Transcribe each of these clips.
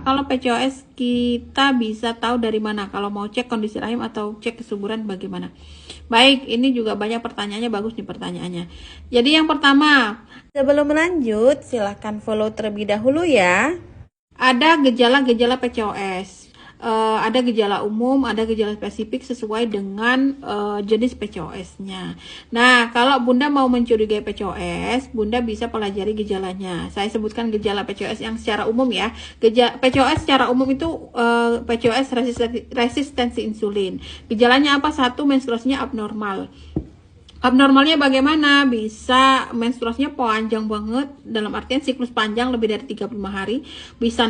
Kalau PCOS kita bisa tahu dari mana? Kalau mau cek kondisi rahim atau cek kesuburan bagaimana? Baik, ini juga banyak pertanyaannya, bagus nih pertanyaannya. Jadi yang pertama, sebelum lanjut silahkan follow terlebih dahulu ya. Ada gejala-gejala PCOS. Ada gejala umum, ada gejala spesifik sesuai dengan jenis PCOS-nya. Nah, kalau Bunda mau mencurigai PCOS, Bunda bisa pelajari gejalanya. Saya sebutkan gejala PCOS yang secara umum ya. PCOS secara umum itu PCOS resistensi insulin. Gejalanya apa? Satu, menstruasinya abnormal. Abnormalnya bagaimana? Bisa menstruasinya panjang banget, dalam artian siklus panjang lebih dari 35 hari, bisa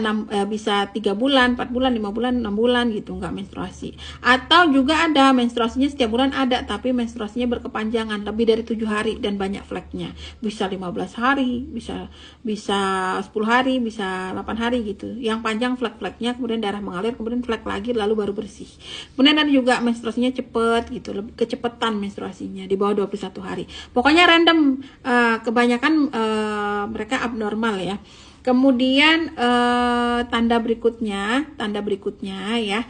3 bulan, 4 bulan, 5 bulan, 6 bulan gitu, nggak menstruasi. Atau juga ada menstruasinya setiap bulan ada, tapi menstruasinya berkepanjangan lebih dari 7 hari dan banyak fleknya. Bisa 15 hari, bisa 10 hari, bisa 8 hari gitu. Yang panjang flek-fleknya, kemudian darah mengalir, kemudian flek lagi, lalu baru bersih. Kemudian ada juga menstruasinya cepet gitu, lebih kecepatan menstruasinya di bawah 21 hari. Pokoknya random, kebanyakan mereka abnormal ya. Kemudian tanda berikutnya ya,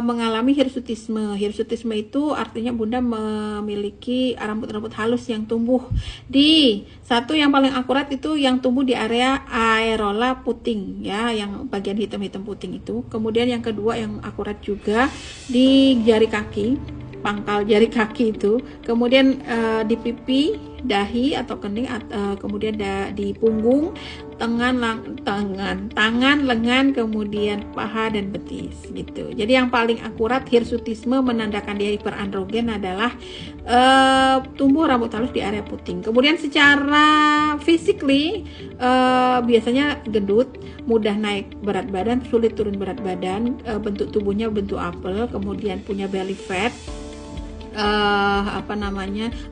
mengalami hirsutisme. Hirsutisme itu artinya Bunda memiliki rambut-rambut halus yang tumbuh di satu, yang paling akurat itu yang tumbuh di area areola puting ya, yang bagian hitam-hitam puting itu. Kemudian yang kedua yang akurat juga di jari kaki, pangkal jari kaki itu, kemudian di pipi, dahi atau kening, kemudian di punggung, tangan, lengan, kemudian paha dan betis gitu. Jadi yang paling akurat hirsutisme menandakan dia hiperandrogen adalah tumbuh rambut halus di area puting. Kemudian secara physically biasanya gendut, mudah naik berat badan, sulit turun berat badan, bentuk tubuhnya bentuk apel, kemudian punya belly fat,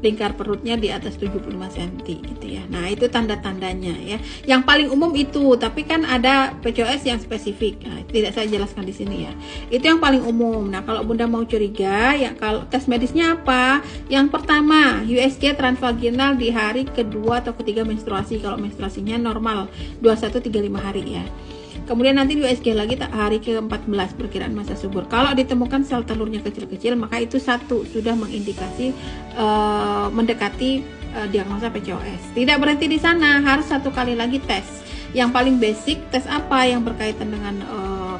lingkar perutnya di atas 75 cm gitu ya. Nah, itu tanda-tandanya ya. Yang paling umum itu, tapi kan ada PCOS yang spesifik. Nah, tidak saya jelaskan di sini ya. Itu yang paling umum. Nah, kalau Bunda mau curiga, ya kalau tes medisnya apa? Yang pertama, USG transvaginal di hari kedua atau ketiga menstruasi, kalau menstruasinya normal 21-35 hari ya. Kemudian nanti di USG lagi hari ke-14 perkiraan masa subur. Kalau ditemukan sel telurnya kecil-kecil, maka itu satu sudah mengindikasi mendekati diagnosa PCOS. Tidak berhenti di sana, harus satu kali lagi tes. Yang paling basic, tes apa yang berkaitan dengan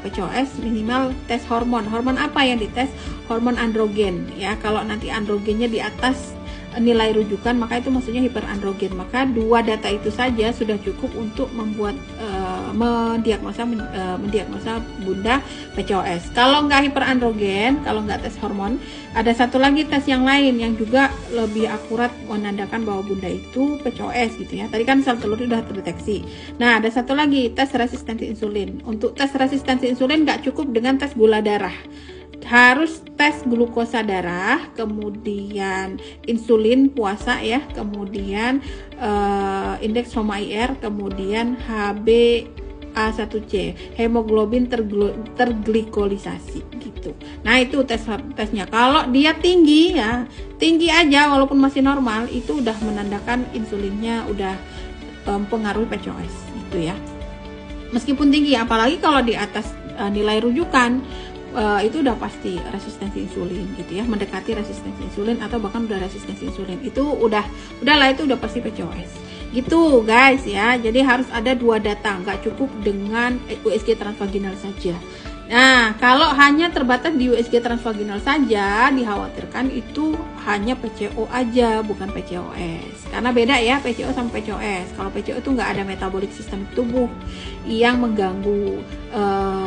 PCOS? Minimal tes hormon. Hormon apa yang dites? Hormon androgen ya. Kalau nanti androgennya di atas nilai rujukan, maka itu maksudnya hiperandrogen. Maka dua data itu saja sudah cukup untuk membuat mendiagnosa Bunda PCOS. Kalau nggak hiperandrogen, kalau nggak tes hormon, ada satu lagi tes yang lain yang juga lebih akurat menandakan bahwa Bunda itu PCOS gitu ya. Tadi kan sel telur sudah terdeteksi. Nah, ada satu lagi tes resistensi insulin. Untuk tes resistensi insulin nggak cukup dengan tes gula darah, harus tes glukosa darah, kemudian insulin puasa ya, kemudian indeks HOMA-IR, kemudian HbA1c, hemoglobin terglikolisasi gitu. Nah, itu tesnya. Kalau dia tinggi ya, tinggi aja walaupun masih normal, itu udah menandakan insulinnya udah mempengaruhi PCOS gitu ya. Meskipun tinggi, apalagi kalau di atas nilai rujukan, itu udah pasti resistensi insulin gitu ya, mendekati resistensi insulin atau bahkan udah resistensi insulin, itu udahlah itu udah pasti PCOS gitu guys ya. Jadi harus ada dua data, nggak cukup dengan USG transvaginal saja. Nah, kalau hanya terbatas di USG transvaginal saja, dikhawatirkan itu hanya PCO aja, bukan PCOS. Karena beda ya PCO sama PCOS. Kalau PCO itu nggak ada metabolic system tubuh yang mengganggu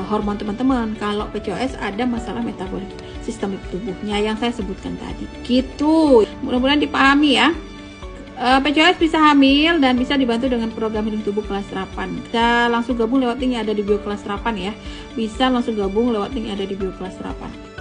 hormon teman-teman. Kalau PCOS ada masalah metabolic sistemik tubuhnya yang saya sebutkan tadi. Gitu. Mudah-mudahan dipahami ya. PCOS bisa hamil dan bisa dibantu dengan program healing tubuh kelas 8. Bisa langsung gabung lewat link yang ada di bio kelas 8 ya. Bisa langsung gabung lewat link yang ada di bio kelas 8.